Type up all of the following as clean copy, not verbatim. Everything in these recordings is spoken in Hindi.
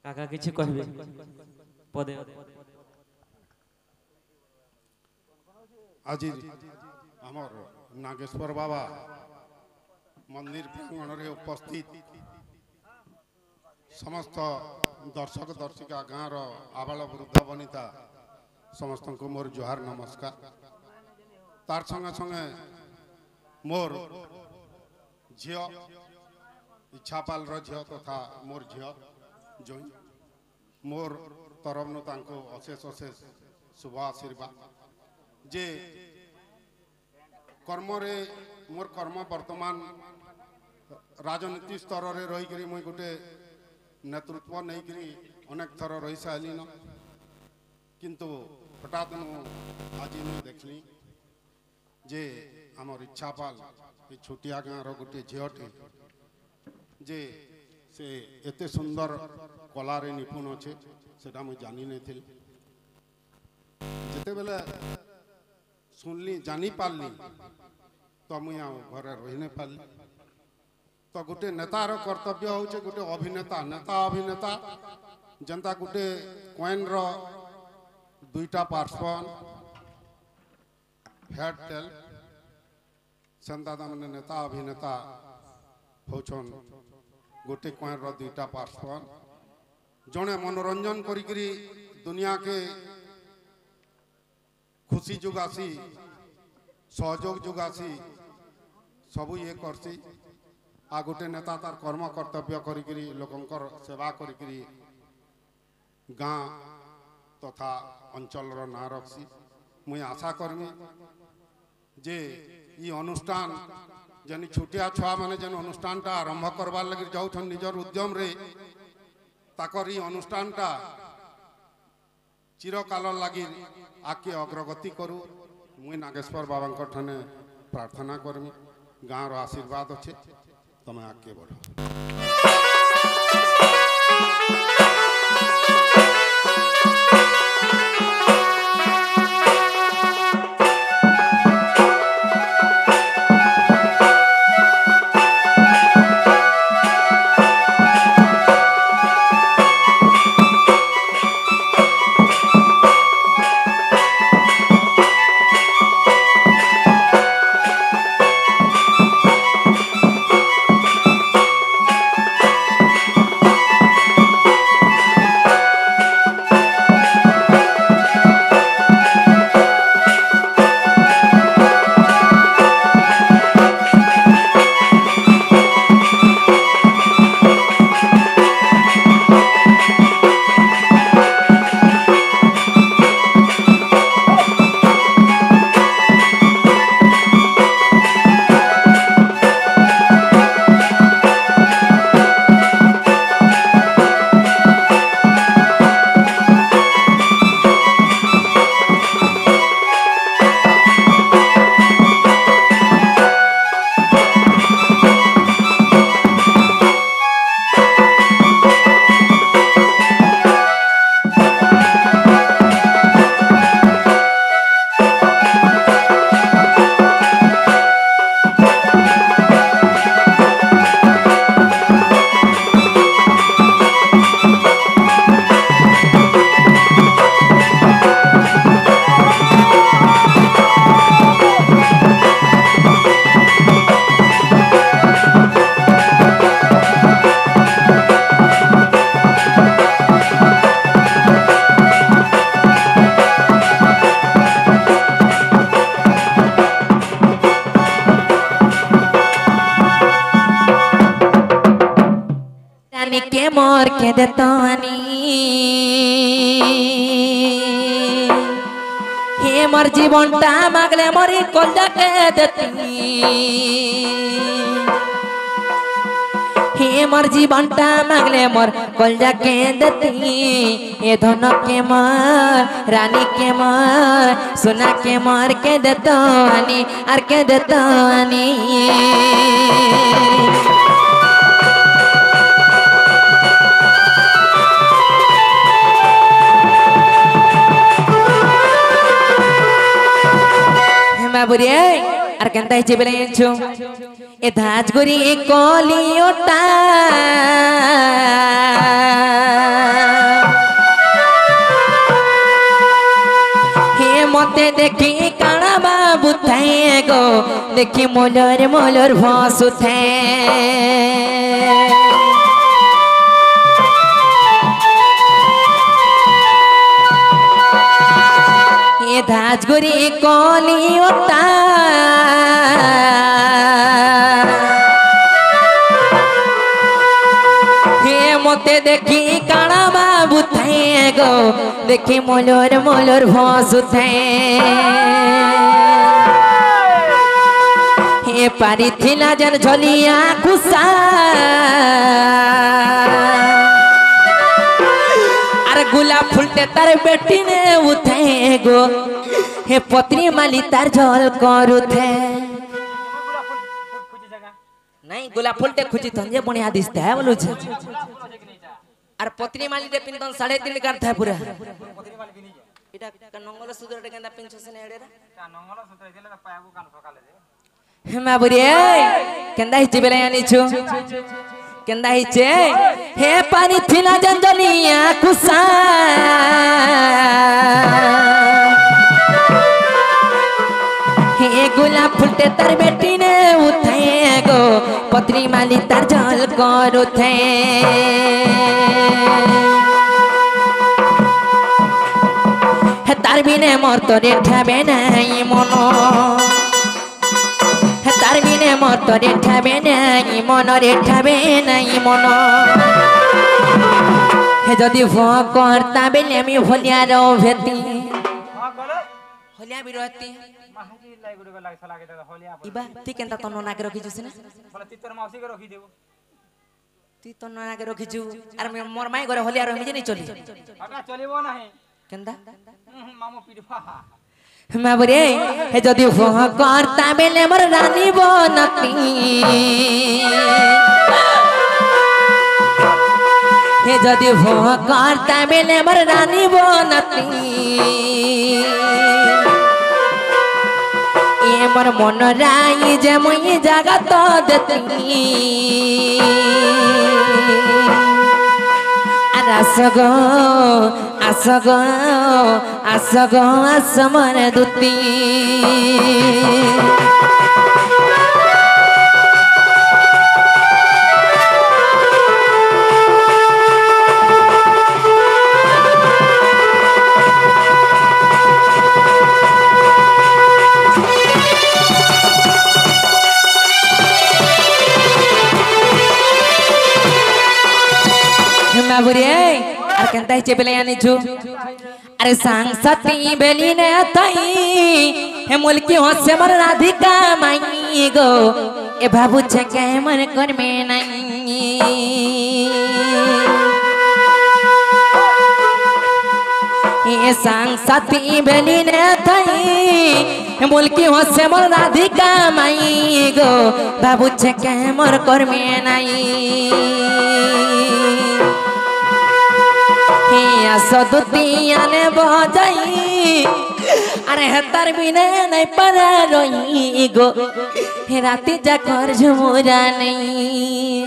काका किछि कहबे पदे आज आमर नागेश्वर बाबा मंदिर प्रांगण में उपस्थित समस्त दर्शक दर्शिका गाँव आबाल वृद्ध वनिता समस्त को मोर जोहार नमस्कार। तार संगे संगे मोर झियो इच्छापाल झियो तथा मोर झियो जोई मोर तरफ नु तांको अशेष अशेष शुभ आशीर्वाद जे कर्म रे मोर कर्म वर्तमान राजनीति स्तर रे रही करी मुई गोटे नेतृत्व नहीं करी अनेक थर रही सारिन किंतु हठात आज मुझे देखली जे आमर इच्छापाल ये छोटिया गाँव रोटे झीटे जे से एते सुंदर कलार निपुण अच्छे से मुझे जानी नहीं थी जिते बेले सुनली जानी पारली तो मुझे घरे रही नहीं पारली तो गोटे नेतार कर्तव्य हूँ गोटे अभिनेता नेता अभिनेता जनता गोटे कॉइन रो दुईटा पार्श्वन हेड टेल सेंता मैंने नेता अभिनेता होचन गोटे कॉइन रो दुईटा पार्श्वन जड़े मनोरंजन करी दुनिया के खुशी जुगासी सहयोग जुगासी सबू ये करसी आ गोटे नेता तार कर्म कर्तव्य करी लोकंकर सेवा करी गाँ तथा अंचल ना रखसी मुई आशा करमी जे ये अनुष्ठान जन छोटिया छुआ मैंने जेन अनुष्ठान टा आरंभ करवार लगे जाऊन निजर उद्यम रे ताकर ये अनुष्ठान टा चिरकाल लगी आके अग्रगति करू मुई नागेश्वर बाबा ठाने प्रार्थना करमी गाँव आशीर्वाद अच्छे तमें आगे बढ़। के मोर के देतानी हे मोर जीवनटा मागले मोरी कोल्ला के देती हे मोर जीवनटा मागले मोर कोल्ला के देती ए धन के मोर रानी के मोर सोना के मोर के देतानी आर के देतानी बाबुरे আর কেনতাই চেবেলে এছো এ ধাজ গরি কলিওটা देखी काना बाबू थे गो देखी मोलर मोलर भासु थे ये धाजगुरी कोली होता हे मोते देखी काना बाबू थे गो देखी मोलर मोलर भासु थे हे पारी थिला जन झोलिया कुसा अरे गुलाब फुलते तार बेटी ने उठे गो हे पत्नी माली तार झोल करू थे नहीं गुलाब फुलते खुजी तंजे बढ़िया दिसता है बोलू छे अरे पत्नी माली रे पिंतन 3.5 काट था पूरा इटा नंगल सूत्र रे केंदा पिंछ से नेड़े रे नंगल सूत्र दिले पायाबू कान सकाले रे हेमा बुरी केंदा हिची बेला आनी छु केंदा हिचे हे पानी थिला जंजलिया कुसा हे गुलाब फुलते तार बेटी ने उठे गो पत्नी माली तार जल करू थे हे तार बिने मोर तो रेठाबे नहीं मनो हे तार बिने मोर तो रेठाबे नहीं मनो रेठाबे नहीं मनो हे जदि भो करता बेले मी भलिया रो भेती होलिया भी रहती माहाजी लाई गुरु को लाग सला के होलिया इबा ती केनता तनो ना के रखी जुस ना बोले ती तोर मौसी के रखी देबो ती तनो ना के रखी जु अरे मोर माई घरे होलिया रही जे नहीं चली आका चलीबो नाही केनता मामू पीडफा मैं बरे हे जदी वो करता बेले मोर रानी बनती हे जदी वो करता बेले मोर रानी बनती ये मोर मन राई जे मुई जागा तो देती आसगो आसगो आसगो आसमर दुती बुरे अरे केनता हिचे बेले आनी छु अरे सांसती बेली ने थई हे मुलकी होसे मर राधिका माई गो ए बाबू छे के मन कर में नहीं ये सांसती बेली ने थई हे मुलकी होसे मर राधिका माई गो बाबू छे के मर कर में नहीं सदुतिया ने बजाई अरे हतर बिने नहीं पर रोई गो हे राती जाकर झुमुरा नहीं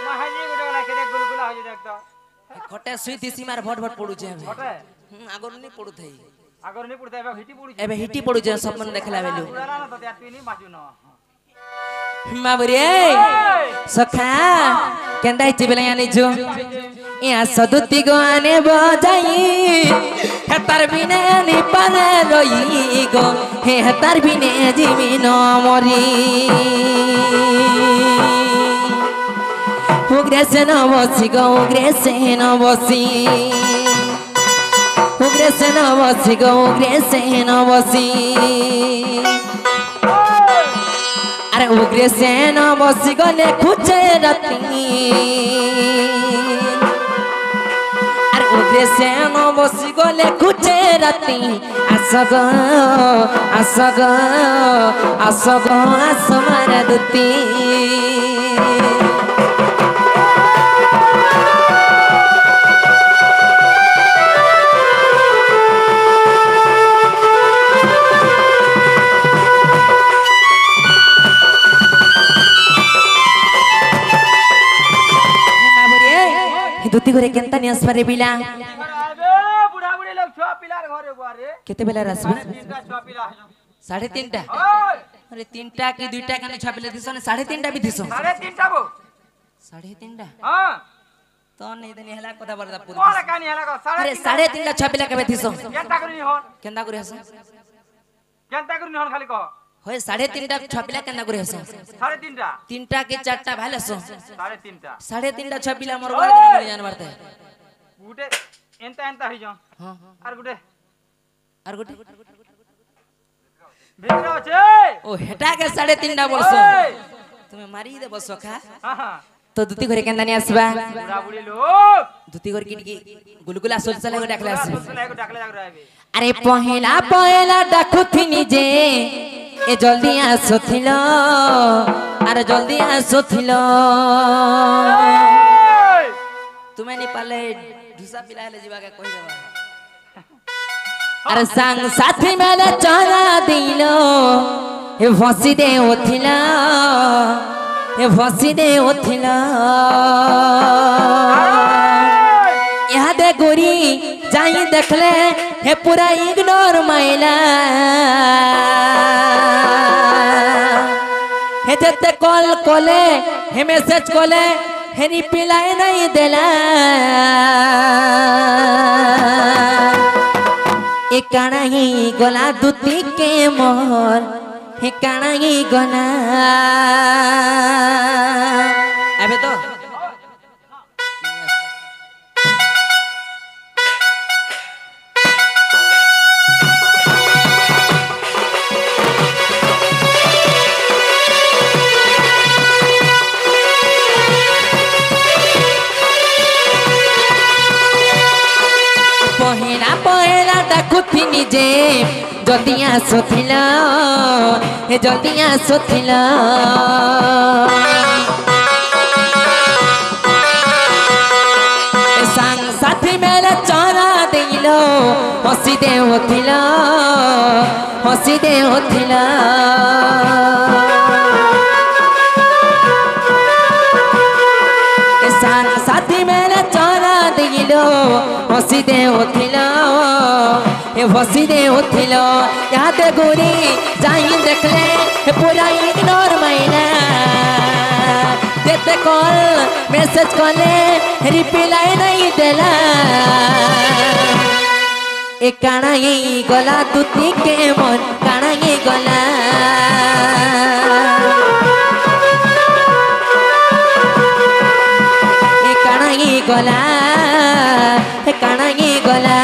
महाजी गुडला केरे गुलगुला हो देखतो खटे सुई दिसी मार भट भट पडु जे खटे आगर नहीं पडु थई आगर नहीं पडु थई एबे हिटी पडु जे सब मन देखला बेलु पुराना न तो त्या पीनी माजु न माबरे सखा केंदा हिची बेला आनी जो या सदुती गो आने बजाई हतार बिने नि पारे रोई गो हे हतार बिने जीवी न मरी उग्रे से न बसी गो उग्रे से न बसी उग्रे से न बसी गो उग्रे से न बसी अरे उग्रे से न बसी गले खुचे रती अरे उग्रे से न बसी गले खुचे रती आसगो आसगो आसगो आसमार दुती दुती घरे केनता नियस पारे बिला बुढ़ा बुढ़ी लोग छुआ पिलार घरे बुआरे केते बेला रासबा 3:30 ओए अरे 3टा की 2टा कने छापिले दिसो ने 3:30 भी दिसो 3:30 बो 3:30 हां तो नहीं देनी हला कथा बरदा पूरी कोला कानी हला को अरे 3:30 छापिला केबे दिसो केनता करिनी होन केंदा करे हसो केनता करिनी होन खाली कह होय 3:30 छापिला केंदा करे हसो 3:30 3टा की 4टा भाले हसो 3:30 3:30 छापिला मोर बारे दिन करे जान बारते गुटे एंता एंता ही जाओ हां आर गुटे भितरा छे ओ हेटा के 3:30 बोलसो ओए तुम्हें मारी दे बसो खा हां हां तो दुती घरे केंदा नहीं आसबा बुढ़ा बुढ़ी लोग दुती घर की गुलगुला सोच चले को डाकला आसबा सोचला को डाकले जाग रहबे अरे पहला डाकुथिनी जे ए जल्दी आसोथिलो अरे जल्दी आसोथिलो तुम्हें नहीं पाले ढुसा पिलाले जीवा के कहि देबा अरे संग साथी मेले चला दिलो ए फसी दे ओथिला ए फसी दे ओथिला यहाँ दे गोरी जाई देखले हे पूरा इग्नोर माइला हे जते कॉल कोले हे मैसेज कोले हे रिप्लाई नहीं देला ए काना ही गला दुती के मोर हे काना ही गला अबे तो पहला डाकुथिनी जे जल्दी आसोथिला हे जल्दी आसोथिला संग साथी मेरे चरा दिलो हसी दे होथिला हसी दे होथिला संग साथी मेरे चरा दिलो हसी दे होथिला ए हसी दे होथिला याद गोरी जाई देखले पूरा इग्नोर माइना देते कॉल मैसेज कॉले रिप्लाई नहीं देला ए काना ये गला तुती के मन काना ये गला ए काना ये गला ए काना ये गला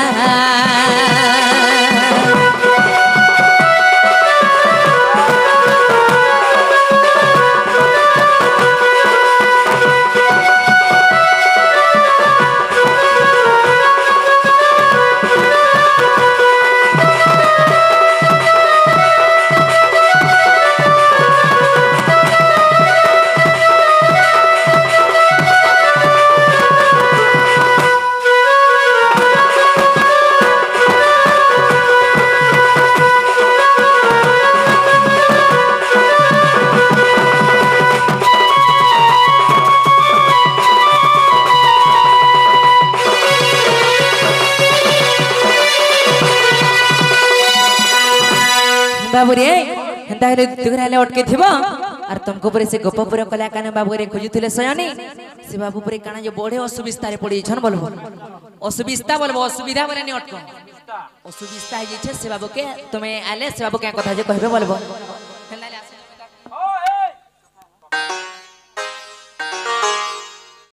बाबू रे हेंता हेले तुगराले अटके थिबो आर तुमको परे से गोपपुर कला काने बाबू रे खोजुथिले सयानी से बाबू परे काना जे बड़े असुविस्ता रे पड़ी छन बोलबो असुविस्ता बोलबो असुविधा बोले नि अटको असुविस्ता हे जे से बाबू के तुमे आले से बाबू के कथा जे कहबे बोलबो